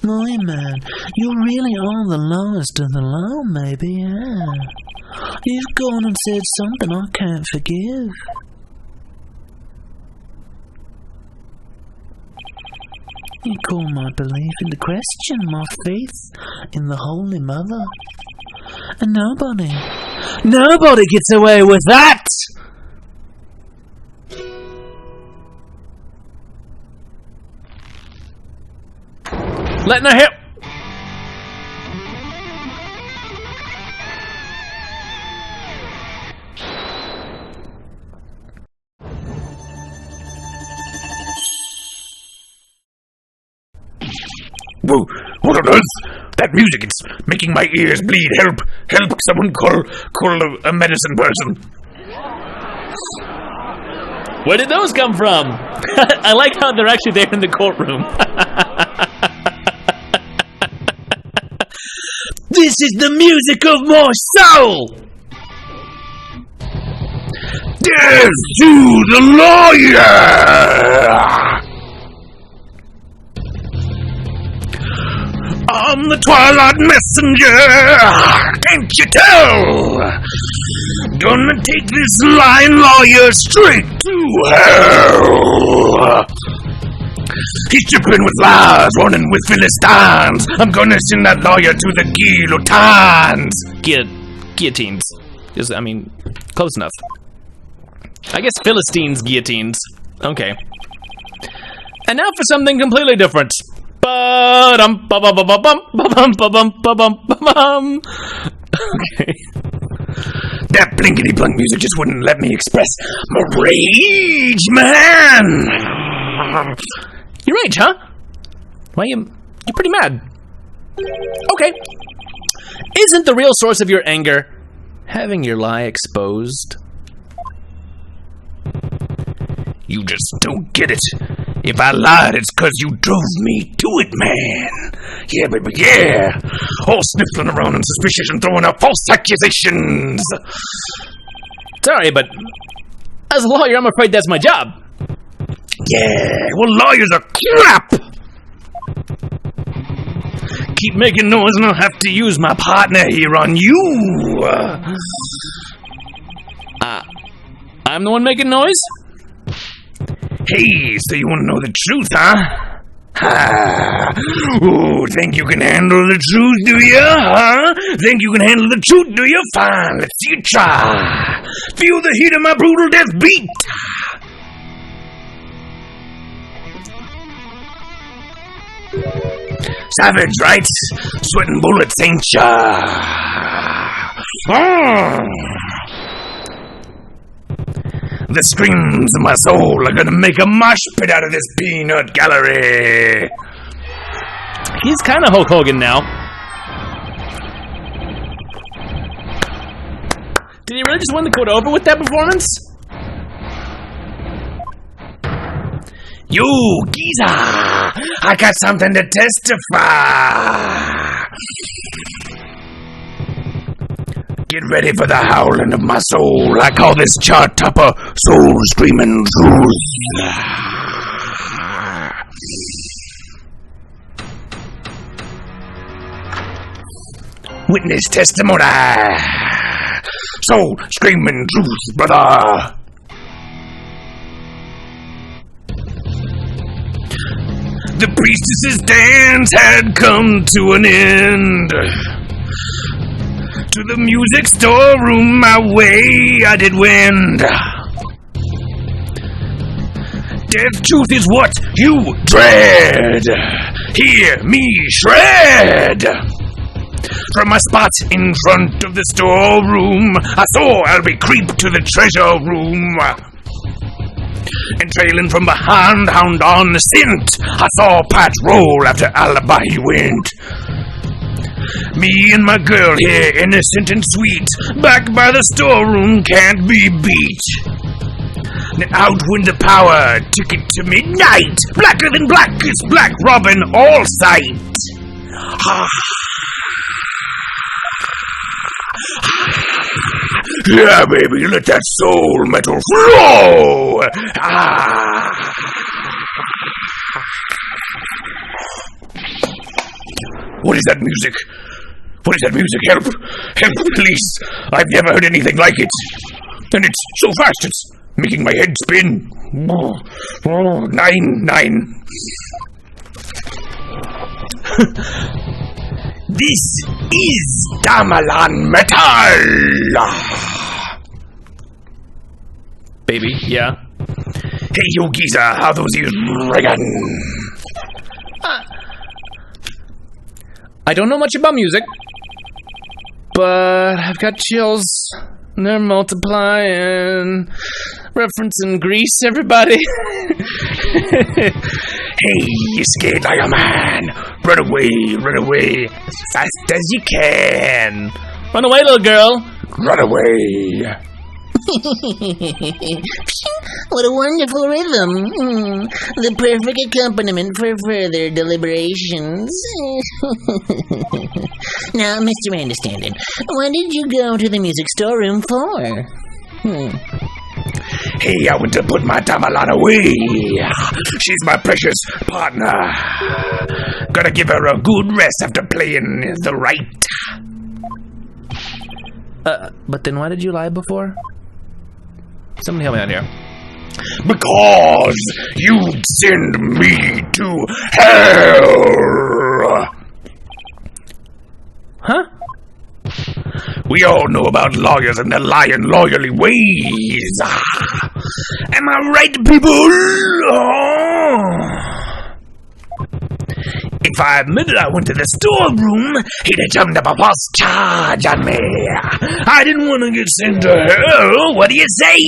My man, you really are the lowest of the low, maybe, yeah. You've gone and said something I can't forgive. You call my belief into question, my faith in the Holy Mother. And nobody gets away with that! Letting her hit. Whoa, what on earth? That music, it's making my ears bleed. Help, someone call a medicine person. Where did those come from? I like how they're actually there in the courtroom. This is the music of my soul! Death to the lawyer! I'm the Twilight Messenger! Can't you tell? Gonna take this lying lawyer straight to hell! He's dripping with lies, running with Philistines. I'm gonna send that lawyer to the guillotines. Guillotines. I mean, close enough. I guess Philistines guillotines. Okay. And now for something completely different. Okay. That blinkety-blink music just wouldn't let me express my rage, man! Your rage, huh? Why, you're pretty mad. Okay. Isn't the real source of your anger having your lie exposed? You just don't get it. If I lied, it's 'cause you drove me to it, man. Yeah, baby, yeah. All sniffling around and suspicious and throwing out false accusations. Sorry, but as a lawyer, I'm afraid that's my job. Yeah, well, lawyers are crap. Keep making noise and I'll have to use my partner here on you. I'm the one making noise? Hey, so you want to know the truth, huh? Ooh, think you can handle the truth, do you, huh? Think you can handle the truth, do you? Fine, let's see you try. Feel the heat of my brutal death beat. Savage, right? Sweating bullets, ain't ya? The screams of my soul are gonna make a mosh pit out of this peanut gallery. He's kind of Hulk Hogan now. Did he really just win the quote over with that performance? You, geezer! I got something to testify! Get ready for the howling of my soul. I call this chart topper soul screaming truth. Witness testimony. Soul screaming truth, brother. The priestess's dance had come to an end. To the music storeroom my way I did wend. Death truth is what you dread. Hear me shred. From my spot in front of the storeroom, I saw Albie creep to the treasure room. And trailing from behind, hound on the scent, I saw Pat roll after Alibi went. Me and my girl here, innocent and sweet, back by the storeroom, can't be beat. Then out went the power, took it to midnight. Blacker than black is Black Robin all sight. Yeah, baby, let that soul metal flow. What is that music? What is that music? Help! Help, please! I've never heard anything like it. And it's so fast, it's making my head spin. 9. This is Damalan Metal! Baby, yeah? Hey, yo, geezer, how those ears ringing? I don't know much about music, but I've got chills. They're multiplying. Referencing Grease, everybody. Hey, you scared like a man. Run away, as fast as you can. Run away, little girl. Run away. What a wonderful rhythm. The perfect accompaniment for further deliberations. Now, Mr. Andistan'dhin, what did you go to the music storeroom for? Hey, I went to put my Damalan away. She's my precious partner. Gotta give her a good rest after playing the right. But then why did you lie before? Somebody help me out here. Because you'd send me to hell. Huh? We all know about lawyers and their lying lawyerly ways. Am I right, people? If I admitted I went to the storeroom, he'd have jumped up a false charge on me. I didn't want to get sent to hell. What do you say?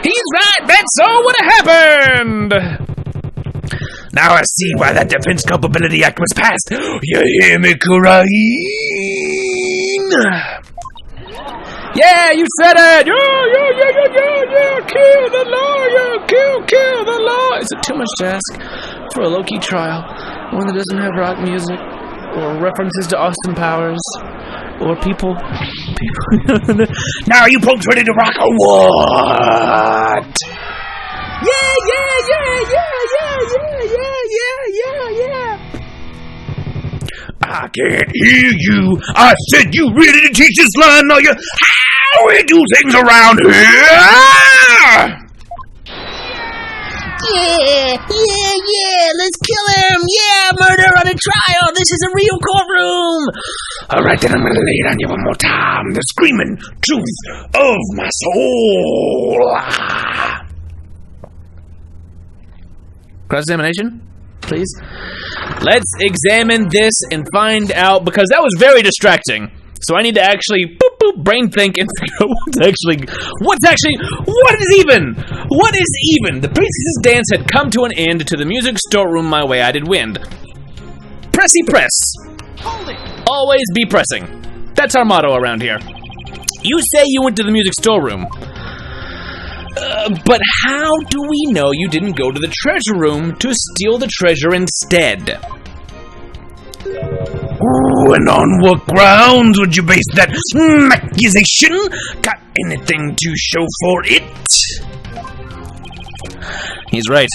He's right. That's all what happened. Now I see why that Defense Culpability Act was passed. You hear me crying? Yeah, you said it. Yeah. Kill the lawyer. Kill the law. Is it too much to ask for a low-key trial, one that doesn't have rock music or references to Austin Powers or people? Now are you punks ready to rock or what? Yeah. I can't hear you. I said you ready to teach this line, are you? How we do things around here? Yeah, let's kill him! Yeah, murder on a trial! This is a real courtroom! Alright, then I'm gonna lay it on you one more time. The screaming truth of my soul. Cross-examination, please. Let's examine this and find out, because that was very distracting. So I need to actually brain think and figure out what is even? The priestess's dance had come to an end. To the music storeroom my way I did wend. Pressy press. Hold it. Always be pressing. That's our motto around here. You say you went to the music storeroom. But how do we know you didn't go to the treasure room to steal the treasure instead? Ooh, and on what grounds would you base that accusation? Got anything to show for it? He's right.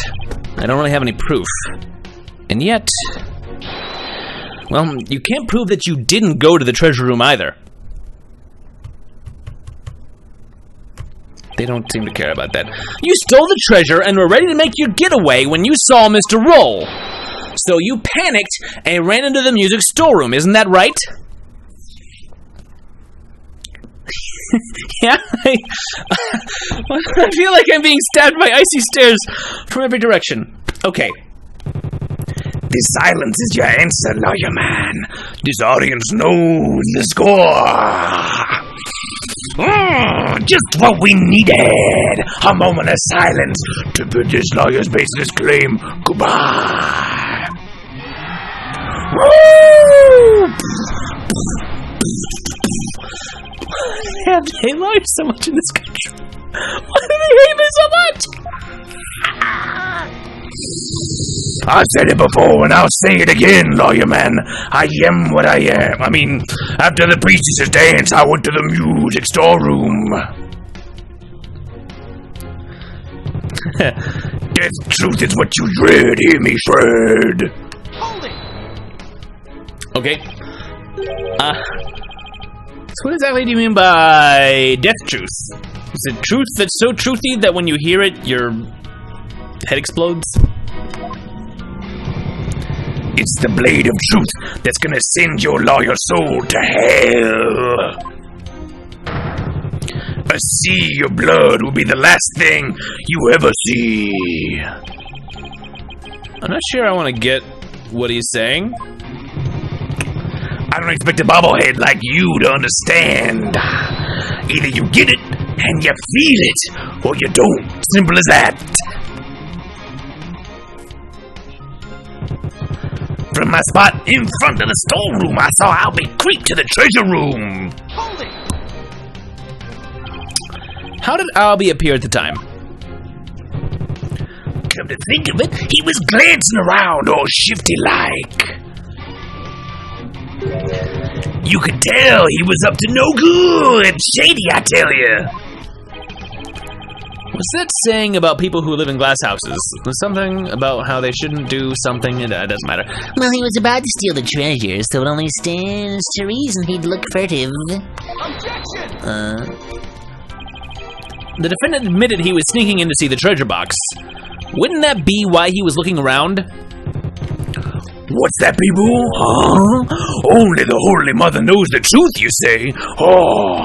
I don't really have any proof. And yet... well, you can't prove that you didn't go to the treasure room either. They don't seem to care about that. You stole the treasure and were ready to make your getaway when you saw Mr. Roll. So you panicked and ran into the music storeroom, isn't that right? Yeah? I feel like I'm being stabbed by icy stares from every direction. Okay. This silence is your answer, lawyer man. This audience knows the score. Just what we needed. A moment of silence to put this lawyer's baseless claim goodbye. Woo! Why do they have to hate lawyers so much in this country? Why do they hate me so much? I said it before and I'll say it again, lawyer man. I am what I am. I mean, after the priestess's dance, I went to the music storeroom. Death truth is what you dread, hear me, Fred. Hold it. Okay. So what exactly do you mean by death truth? Is it truth that's so truthy that when you hear it, your head explodes? It's the blade of truth that's gonna send your loyal soul to hell. A sea of blood will be the last thing you ever see. I'm not sure I want to get what he's saying. I don't expect a bobblehead like you to understand. Either you get it and you feel it, or you don't. Simple as that. From my spot in front of the storeroom, I saw Albie creep to the treasure room. Hold it! How did Albie appear at the time? Come to think of it, he was glancing around all shifty-like. You could tell he was up to no good. Shady, I tell you. What's that saying about people who live in glass houses? There's something about how they shouldn't do something, and it doesn't matter. Well, he was about to steal the treasure, so it only stands to reason he'd look furtive. Objection! The defendant admitted he was sneaking in to see the treasure box. Wouldn't that be why he was looking around? What's that, people? Huh? Only the Holy Mother knows the truth, you say? Oh,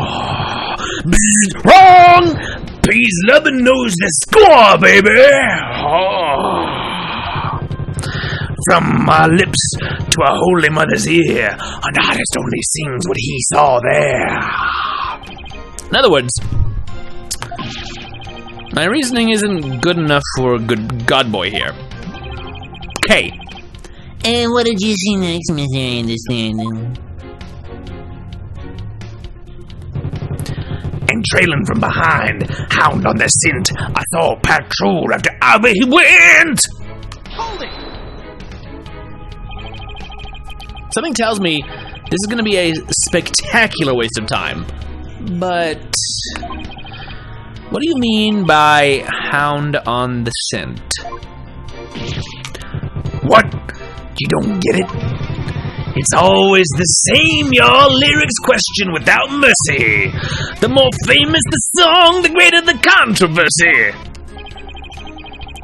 wrong! Peace loving knows the score, baby! Oh. From my lips to a Holy Mother's ear, an artist only sings what he saw there. In other words, my reasoning isn't good enough for a good godboy here. Okay. And what did you see next, Mr. Andistan'dhin? And trailing from behind, hound on the scent, I saw a patrol after Albie he went! Hold it! Something tells me this is going to be a spectacular waste of time. But what do you mean by hound on the scent? What? You don't get it? It's always the same, y'all. Lyrics question without mercy. The more famous the song, the greater the controversy.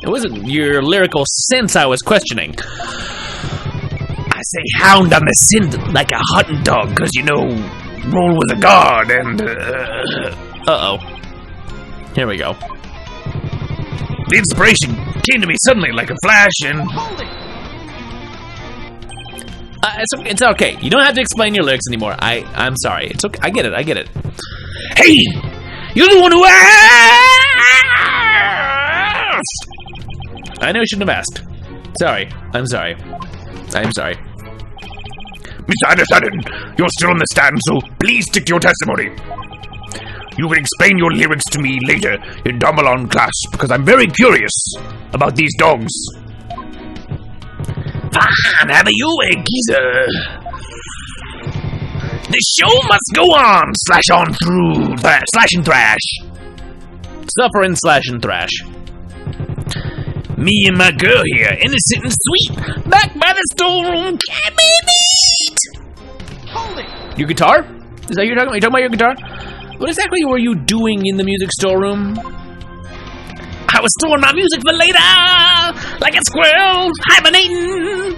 It wasn't your lyrical sense I was questioning. I say hound on the scent like a hunting dog, cause you know, roll with a guard and, Uh-oh. Here we go. The inspiration came to me suddenly like a flash and... Hold it! It's okay. You don't have to explain your lyrics anymore. I'm sorry. It's okay. I get it. Hey! You're the one who asked! I know you shouldn't have asked. Sorry. I'm sorry. Mr. Andistan'dhin, you're still on the stand, so please stick to your testimony. You can explain your lyrics to me later in Dumbledore class, because I'm very curious about these dogs. Fine, have you a geezer. The show must go on, slash on through, slash and thrash. Suffer and slash and thrash. Me and my girl here, innocent and sweet, back by the storeroom, can't be beat. Hold it! Your guitar? Is that what you're talking about? You talking about your guitar? What exactly were you doing in the music storeroom? I was storing my music for later, like a squirrel hibernating.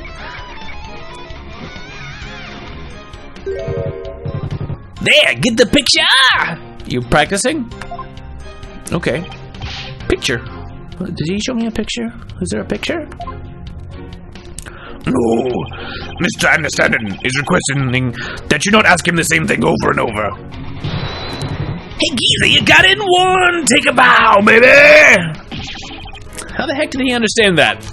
There, get the picture. You practicing? Okay. Picture. Did he show me a picture? Is there a picture? No, Mr. Andistan'dhin is requesting that you not ask him the same thing over and over. Hey, geezer, you got it in one. Take a bow, baby. How the heck did he understand that?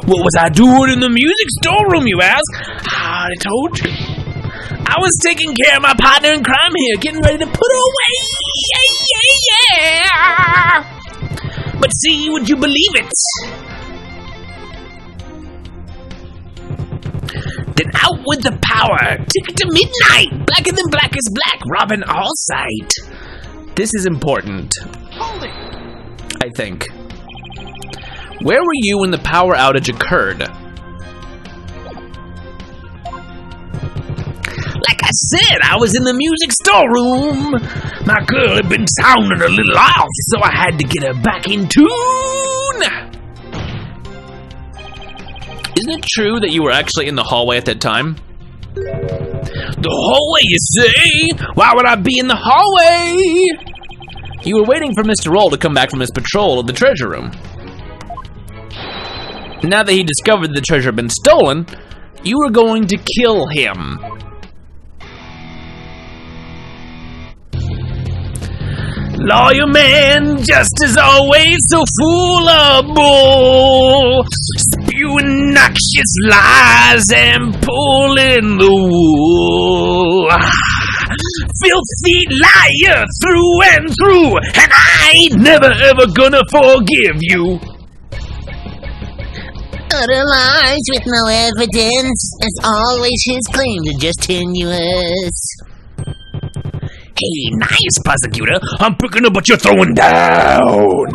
What was I doing in the music storeroom, you ask? I told you. I was taking care of my partner in crime here, getting ready to put her away. Yeah. But see, would you believe it? Then out with the power, ticket to midnight, blacker than black is black, robbing all sight. This is important. Hold it! I think. Where were you when the power outage occurred? I said I was in the music storeroom. My girl had been sounding a little off, so I had to get her back in tune. Isn't it true that you were actually in the hallway at that time? The hallway, you say? Why would I be in the hallway? You were waiting for Mr. Roll to come back from his patrol of the treasure room. Now that he discovered the treasure had been stolen, you were going to kill him. Lawyer man, just as always, so full of bull, spewing noxious lies and pulling the wool. Filthy liar through and through, and I ain't never ever gonna forgive you. Utter lies with no evidence, as always his claims are just tenuous. Hey, nice, prosecutor. I'm picking up what you're throwing down.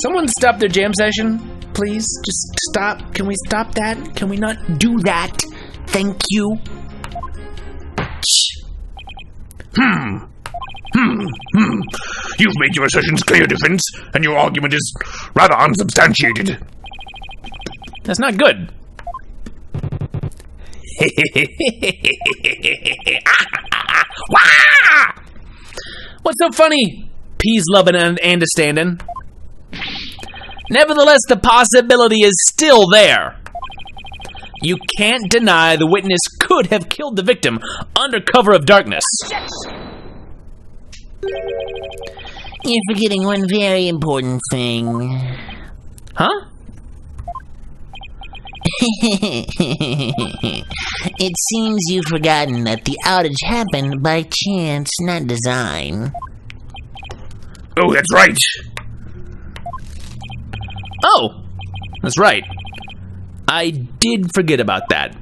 Someone stop their jam session, please. Just stop. Can we stop that? Can we not do that? Thank you. You've made your assertions clear, defense, and your argument is rather unsubstantiated. That's not good. What's so funny, peas loving and Andistan'dhin? Nevertheless, the possibility is still there. You can't deny the witness could have killed the victim under cover of darkness. You're forgetting one very important thing. Huh? It seems you've forgotten that the outage happened by chance, not design. Oh, that's right. Oh, that's right. I did forget about that.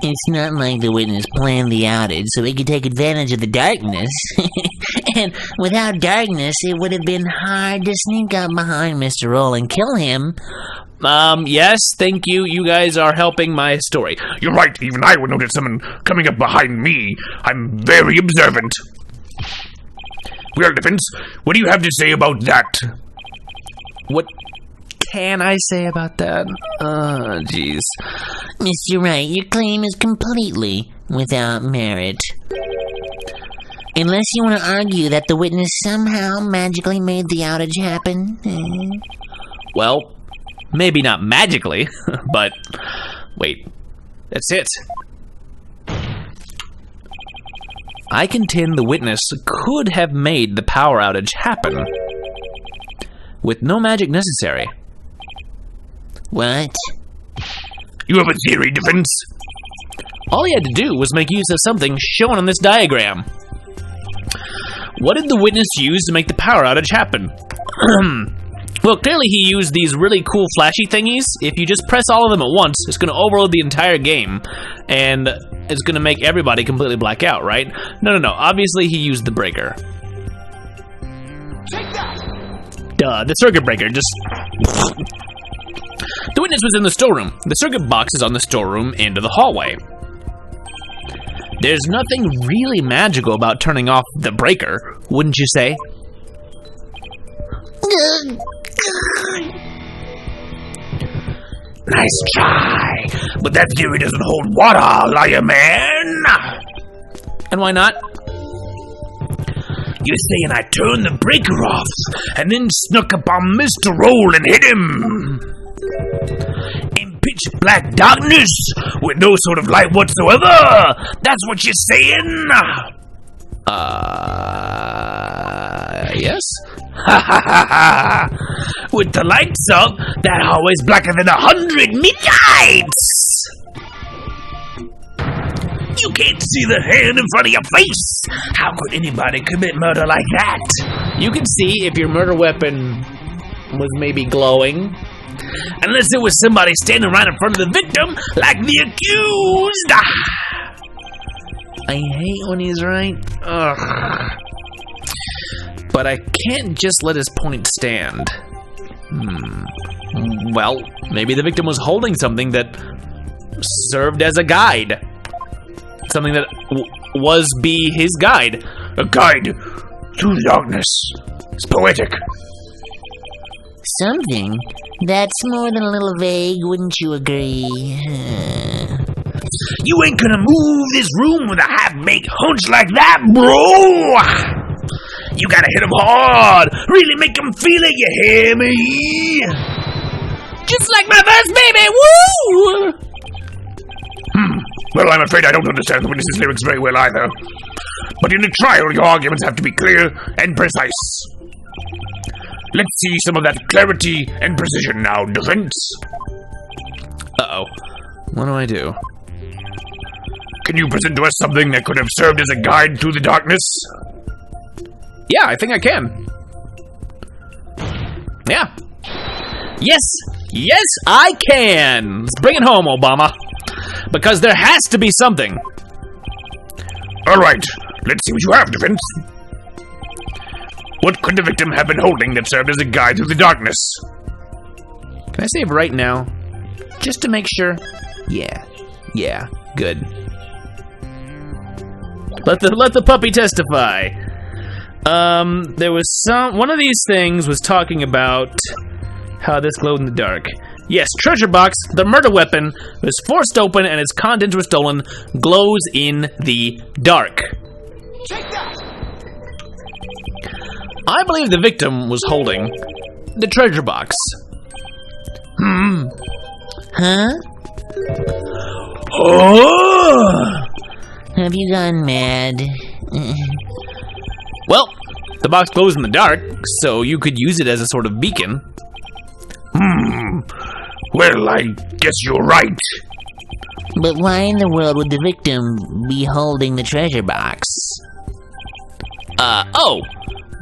It's not like the witness planned the outage so he could take advantage of the darkness. And without darkness, it would have been hard to sneak up behind Mr. Roll and kill him. Yes, thank you. You guys are helping my story. You're right, even I would notice someone coming up behind me. I'm very observant. Well, defense, what do you have to say about that? What can I say about that? Jeez. Mr. Wright, your claim is completely without merit. Unless you want to argue that the witness somehow magically made the outage happen. Well, maybe not magically, but wait, that's it. I contend the witness could have made the power outage happen with no magic necessary. What? You have a theory, defense? All he had to do was make use of something shown on this diagram. What did the witness use to make the power outage happen? Well, clearly he used these really cool flashy thingies. If you just press all of them at once, it's going to overload the entire game, and it's going to make everybody completely black out, right? No. Obviously, he used the breaker. Take that! Duh, the circuit breaker, just... The witness was in the storeroom. The circuit box is on the storeroom end of the hallway. There's nothing really magical about turning off the breaker, wouldn't you say? Nice try, but that theory doesn't hold water, liar man. And why not? You're saying I turned the breaker off and then snuck up on Mr. Roll and hit him in pitch black darkness with no sort of light whatsoever. That's what you're saying? Yes? Ha ha ha ha! With the lights up, that hallway's blacker than 100 midnights! You can't see the hand in front of your face! How could anybody commit murder like that? You can see if your murder weapon was maybe glowing. Unless it was somebody standing right in front of the victim, like the accused! I hate when he's right. Ugh. But I can't just let his point stand. Well, maybe the victim was holding something that served as a guide. something that be his guide. A guide through the darkness. It's poetic. Something? That's more than a little vague, wouldn't you agree? You ain't gonna move this room with a half-baked hunch like that, bro! You gotta hit him hard! Really make him feel it, you hear me? Just like my first baby, woo! Well, I'm afraid I don't understand the witness's lyrics very well either. But in a trial, your arguments have to be clear and precise. Let's see some of that clarity and precision now, defense. Uh-oh. What do I do? Can you present to us something that could have served as a guide through the darkness? Yeah, I think I can. Yeah. Yes, I can. Let's bring it home, Obama. Because there has to be something. All right, let's see what you have, defense. What could the victim have been holding that served as a guide through the darkness? Can I save right now? Just to make sure? Yeah, good. Let the puppy testify. There was one of these things was talking about how this glowed in the dark. Yes, treasure box, the murder weapon, was forced open and its contents were stolen, glows in the dark. Take that! I believe the victim was holding the treasure box. Huh? Oh! Have you gone mad? Well, the box glows in the dark, so you could use it as a sort of beacon. Well, I guess you're right. But why in the world would the victim be holding the treasure box?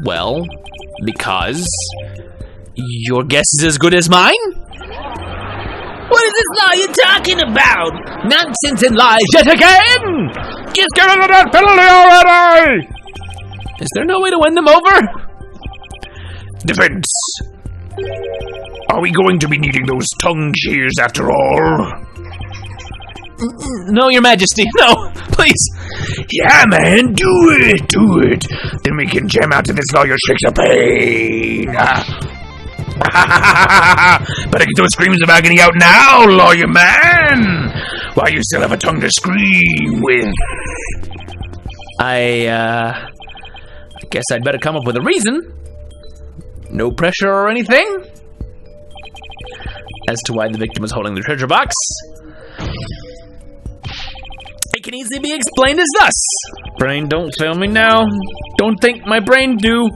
Well, because your guess is as good as mine? What is this law you're talking about? Nonsense and lies Yet again! Just get rid of that penalty already! Is there no way to win them over? Defense. Are we going to be needing those tongue shears after all? No, Your Majesty, no, please. Yeah, man, do it. Then we can jam out to this lawyer Shakespeare. Better get those screams of agony out now, lawyer man. While you still have a tongue to scream with. I guess I'd better come up with a reason. No pressure or anything. As to why the victim was holding the treasure box. It can easily be explained as thus. Brain, don't fail me now. Don't think my brain do.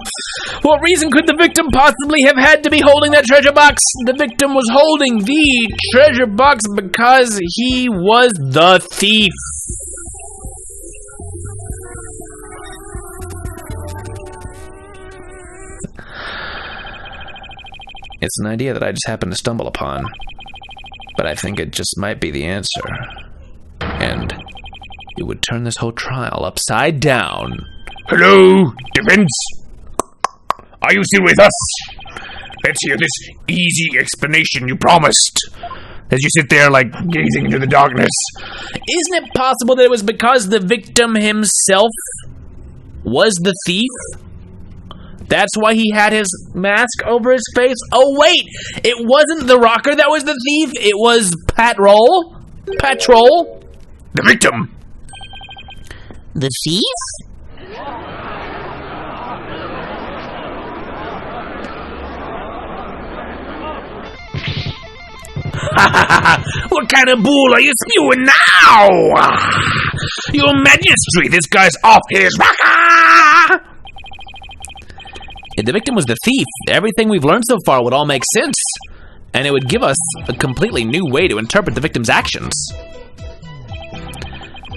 What reason could the victim possibly have had to be holding that treasure box? The victim was holding the treasure box because he was the thief. It's an idea that I just happened to stumble upon. But I think it just might be the answer. And it would turn this whole trial upside down. Hello, defense. Are you still with us? Let's hear this easy explanation you promised. As you sit there, like, gazing into the darkness. Isn't it possible that it was because the victim himself was the thief? That's why he had his mask over his face? Oh, wait! It wasn't the rocker that was the thief, it was Patrol? The victim! The thief? What kind of bull are you spewing now? Your Majesty, this guy's off his rocker! If the victim was the thief, everything we've learned so far would all make sense. And it would give us a completely new way to interpret the victim's actions.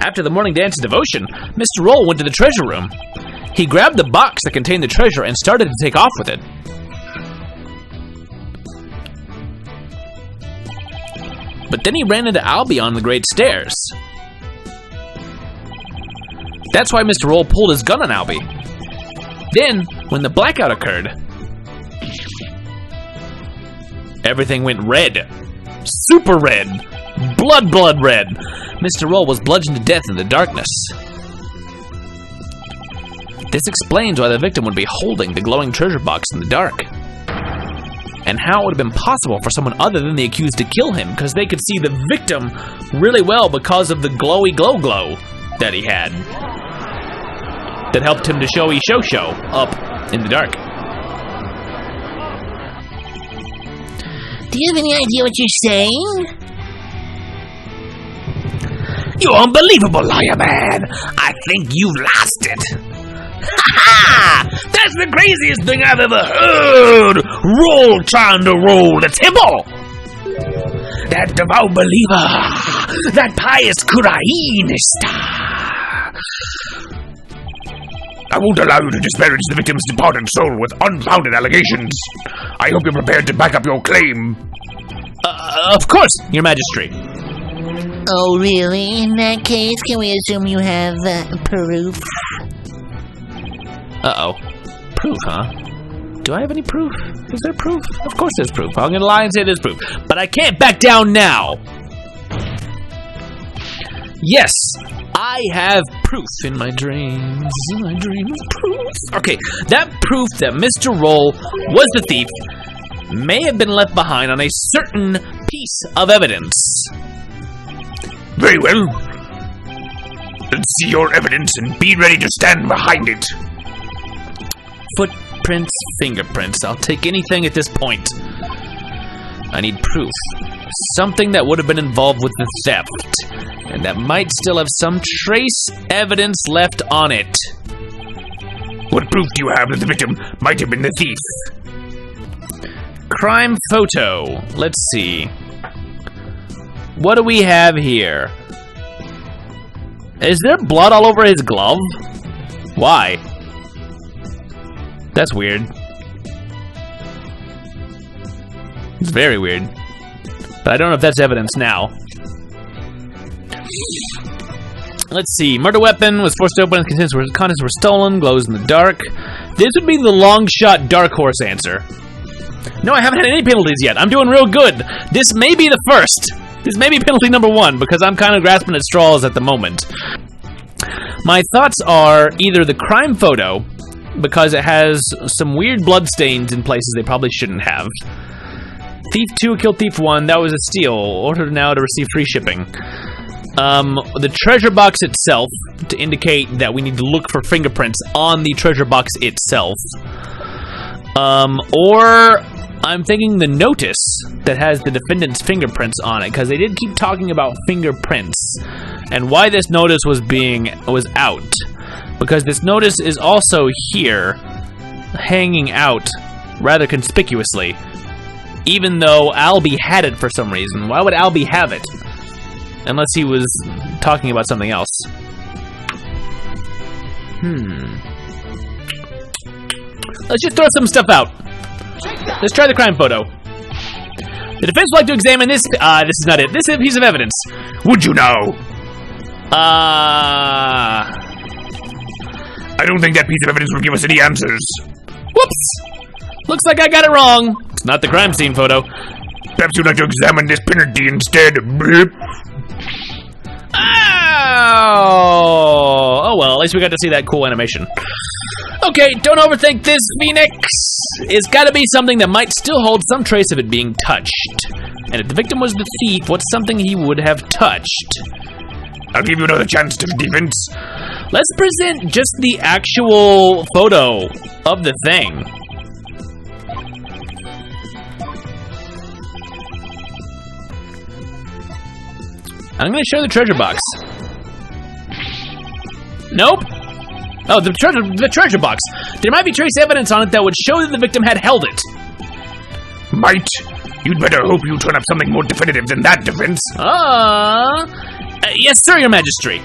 After the morning dance and devotion, Mr. Roll went to the treasure room. He grabbed the box that contained the treasure and started to take off with it. But then he ran into Albie on the great stairs. That's why Mr. Roll pulled his gun on Albie. Then, when the blackout occurred, everything went red. Super red. blood red. Mr. Roll was bludgeoned to death in the darkness. This explains why the victim would be holding the glowing treasure box in the dark. And how it would have been possible for someone other than the accused to kill him, because they could see the victim really well because of the glowy glow that he had. That helped him to show up in the dark. Do you have any idea what you're saying? You unbelievable liar, man! I think you've lost it! Ha! That's the craziest thing I've ever heard! Roll trying to roll the temple! That devout believer! That pious Kurainista! I won't allow you to disparage the victim's departed soul with unfounded allegations. I hope you're prepared to back up your claim. Of course, Your Majesty. Oh, really? In that case, can we assume you have proof? Uh-oh. Proof, huh? Do I have any proof? Is there proof? Of course there's proof. I'm gonna lie and say there's proof. But I can't back down now! Yes! I have proof in my dreams. I dream of proof. Okay, that proof that Mr. Roll was the thief may have been left behind on a certain piece of evidence. Very well. Let's see your evidence and be ready to stand behind it. Footprints, fingerprints. I'll take anything at this point. I need proof. Something that would have been involved with the theft. And that might still have some trace evidence left on it. What proof do you have that the victim might have been the thief? Crime photo. Let's see. What do we have here? Is there blood all over his glove? Why? That's weird. It's very weird. But I don't know if that's evidence now. Let's see. Murder weapon was forced open and contents were stolen. Glows in the dark. This would be the long shot dark horse answer. No, I haven't had any penalties yet. I'm doing real good. This may be the first. This may be penalty number 1 because I'm kind of grasping at straws at the moment. My thoughts are either the crime photo, because it has some weird blood stains in places they probably shouldn't have. Thief 2 killed Thief 1. That was a steal. Ordered now to receive free shipping. The treasure box itself, to indicate that we need to look for fingerprints on the treasure box itself. Or I'm thinking the notice that has the defendant's fingerprints on it, because they did keep talking about fingerprints and why this notice was out. Because this notice is also here, hanging out rather conspicuously, even though Albie had it for some reason. Why would Albie have it? Unless he was talking about something else. Let's just throw some stuff out. Let's try the crime photo. The defense would like to examine this. This is not it. This is a piece of evidence. Would you know? I don't think that piece of evidence will give us any answers. Whoops! Looks like I got it wrong. It's not the crime scene photo. Perhaps you'd like to examine this penalty instead. Bloop. Oh well, at least we got to see that cool animation. Okay, don't overthink this, Phoenix. It's got to be something that might still hold some trace of it being touched. And if the victim was the thief, what's something he would have touched? I'll give you another chance to defense. Let's present just the actual photo of the thing. I'm going to show the treasure box. Nope. Oh, the treasure box. There might be trace evidence on it that would show that the victim had held it. Might. You'd better hope you turn up something more definitive than that defense. Yes, sir, Your Majesty.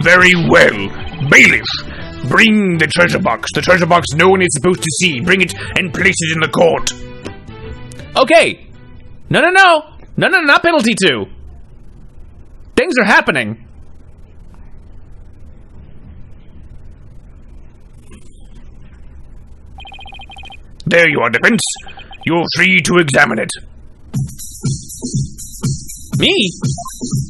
Very well. Bailiff, bring the treasure box. The treasure box no one is supposed to see. Bring it and place it in the court. Okay. No, not penalty 2. Things are happening. There you are, defense. You're free to examine it. Me?